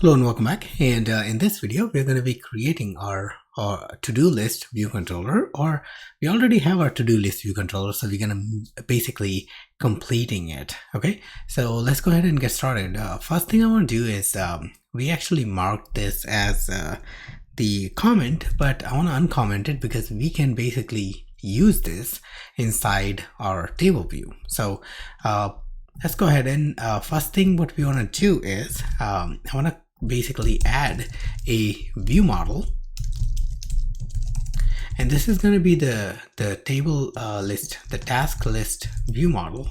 Hello and welcome back. And in this video, we're going to be creating our to-do list view controller, or we already have our to-do list view controller. So we're going to basically completing it. Okay, so let's go ahead and get started. First thing I want to do is we actually marked this as the comment, but I want to uncomment it because we can basically use this inside our table view. So let's go ahead and first thing what we want to do is I want to basically add a view model, and this is going to be the table list, the task list view model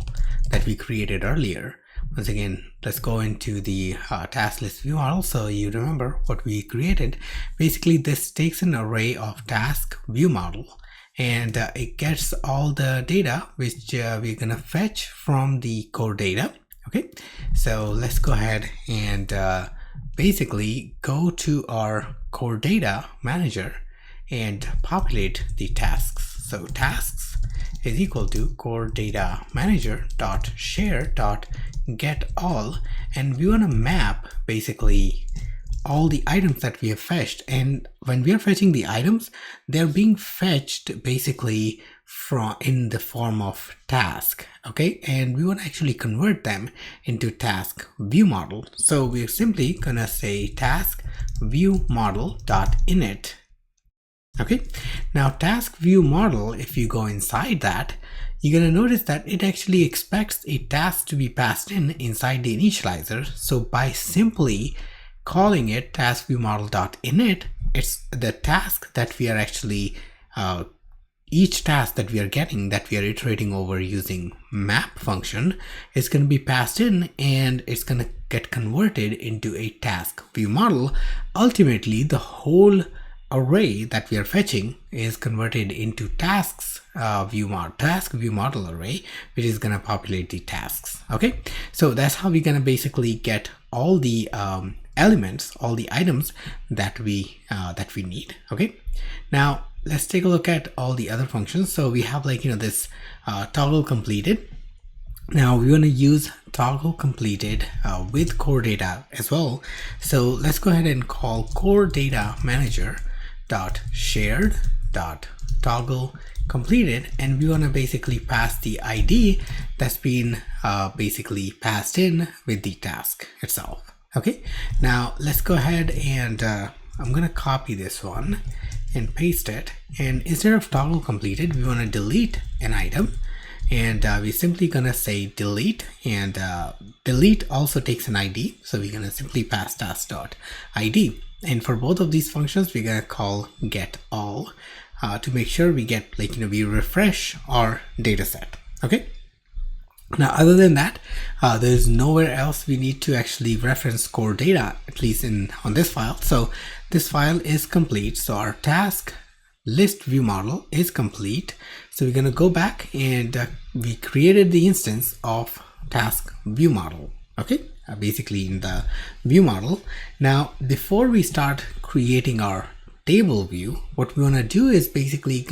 that we created earlier. Once again, let's go into the task list view model so you remember what we created. Basically, this takes an array of task view model, and it gets all the data which we're gonna fetch from the core data. Okay, so let's go ahead and basically go to our core data manager and populate the tasks. So tasks is equal to core data manager dot share dot get all, and we want to map basically all the items that we have fetched. And when we are fetching the items, they're being fetched basically from in the form of task. Okay, and we want to actually convert them into task view model. So we're simply gonna say task view model dot init. Okay, now task view model, if you go inside that, you're going to notice that it actually expects a task to be passed in inside the initializer. So by simply calling it task view model dot init, it's the task that we are actually each task that we are getting, that we are iterating over using map function, is going to be passed in, and it's going to get converted into a task view model. Ultimately, the whole array that we are fetching is converted into task view model array, which is going to populate the tasks. Okay, so that's how we're going to basically get all the elements, all the items that we need. Okay, now let's take a look at all the other functions. So we have this toggle completed. Now we want to use toggle completed with core data as well. So let's go ahead and call core data manager dot shared dot toggle completed, and we want to basically pass the ID that's been basically passed in with the task itself. Okay, now let's go ahead and I'm gonna copy this one and paste it, and instead of toggle completed, we want to delete an item, and we're simply gonna say delete, and delete also takes an ID, so we're gonna simply pass task dot ID. And for both of these functions, we're gonna call get all to make sure we get we refresh our data set. Okay, now other than that, there's nowhere else we need to actually reference core data, at least on this file. So this file is complete, so our task list view model is complete. So we're gonna go back, and we created the instance of task view model. Okay, basically in the view model. Now before we start creating our table view, what we want to do is basically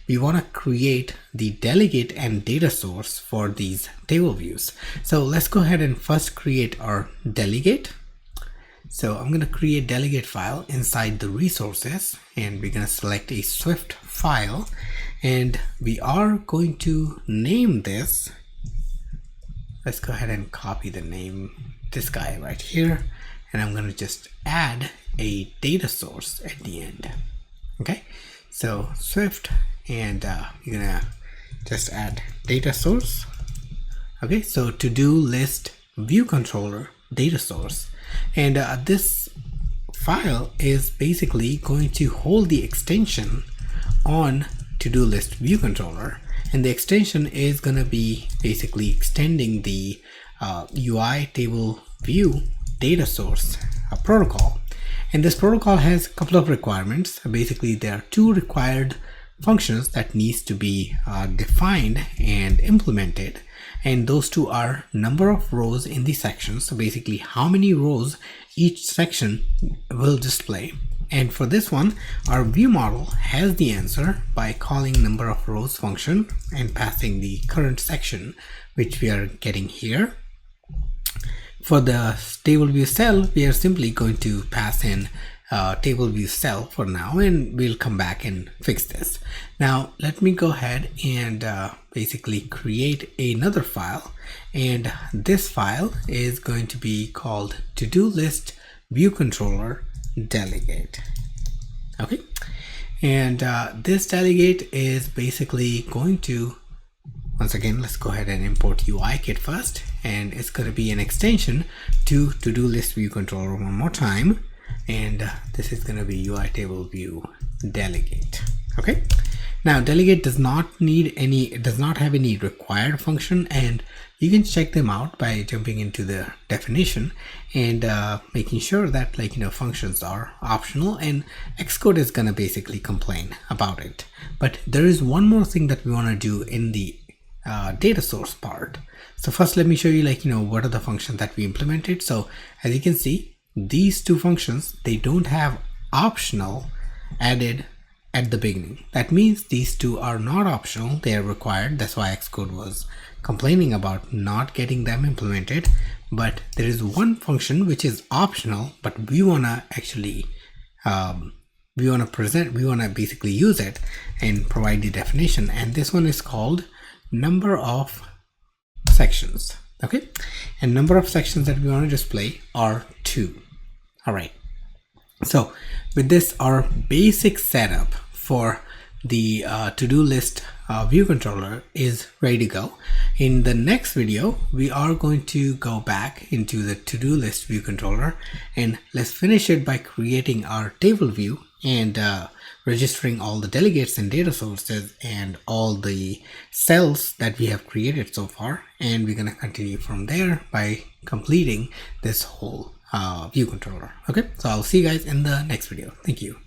we want to create the delegate and data source for these table views. So let's go ahead and first create our delegate. So I'm going to create delegate file inside the resources, and we're going to select a Swift file, and we are going to name this. Let's go ahead and copy the name, this guy right here, and I'm going to just add a data source at the end. Okay, so Swift, and you're gonna just add data source. Okay, so to-do list view controller data source, and this file is basically going to hold the extension on to-do list view controller, and the extension is going to be basically extending the UI table view data source protocol. And this protocol has a couple of requirements. Basically, there are two required functions that needs to be defined and implemented, and those two are number of rows in the section. So basically how many rows each section will display. And for this one, our view model has the answer by calling number of rows function and passing the current section, which we are getting here. for the table view cell, we are simply going to pass in table view cell for now, and we'll come back and fix this. Now let me go ahead and basically create another file, and this file is going to be called to-do list view controller delegate. Okay, and this delegate is basically going to, once again, let's go ahead and import UIKit first, and it's going to be an extension to to-do list view controller one more time, and this is going to be UI table view delegate. Okay, now delegate does not have any required function, and you can check them out by jumping into the definition and making sure that, like, functions are optional, and Xcode is going to basically complain about it. But there is one more thing that we want to do in the data source part. So first, let me show you, what are the functions that we implemented. So as you can see, these two functions, they don't have optional added at the beginning. That means these two are not optional, they are required. That's why Xcode was complaining about not getting them implemented. But there is one function which is optional, but we want to actually we want to basically use it and provide the definition, and this one is called number of sections. Okay, and number of sections that we want to display are 2. All right, so with this, our basic setup for the to-do list view controller is ready to go. In the next video, we are going to go back into the to-do list view controller, and let's finish it by creating our table view and registering all the delegates and data sources and all the cells that we have created so far. And we're going to continue from there by completing this whole view controller. Okay, so I'll see you guys in the next video. Thank you.